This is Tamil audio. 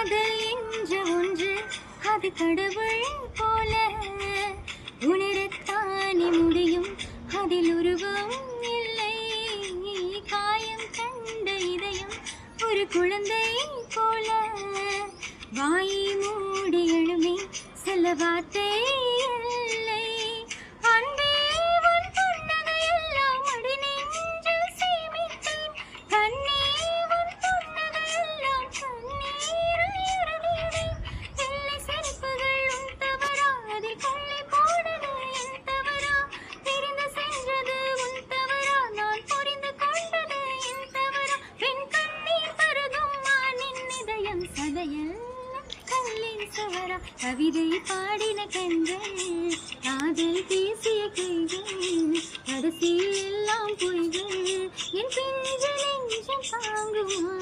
காதல் என்ற ஒன்று அது கடவுள் போல உணரத்தானே முடியும், அதில் உருவம் இல்லை. காயம் கண்ட இதயம் ஒரு குழந்தை போல வாயை மூடி எழுமே சில வார்த்தை இல்லை. அன்பே உன் புன்னகையெல்லாம் அடி நெஞ்சில் சேமித்தேன். கண்ணே உன் புன்னகையெல்லாம் கண்ணீரில் இறங்கினேன். வெள்ளை செருப்புகள் உன் தவறா, அதில் கொள்ளை போனது என் தவறா? பிரிந்து சென்றது உன் தவறா, நான் புரிந்து கொண்டது என் தவறா? என் கண்ணீர் பருகும் மானின் இதயம் சதையல் கல்லின் சுவரா? கவிதை பாடின கண்கள், காதல் பேசிய கைகள், கடைசியில் எல்லாம் பொய்கள். என் பிஞ்சு நெஞ்சம் தாங்குமா?